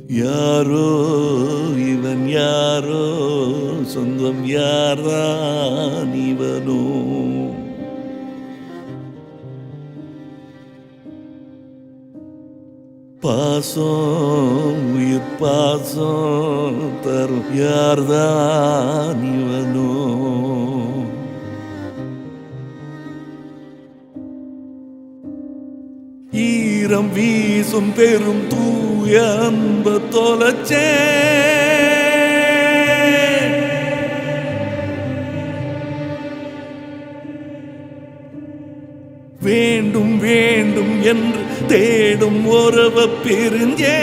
யாரோ இவன் யாரோ, சொந்தம் யார்தான் இவனோ? பாசம் உயிர் பாசம் தரும் யார்தான் இவனோ? ஈரம் வீசும் பெரும் தூய அன்ப தொலைச்சே, வேண்டும் வேண்டும் என்று தேடும் உறவ பிரிஞ்சே.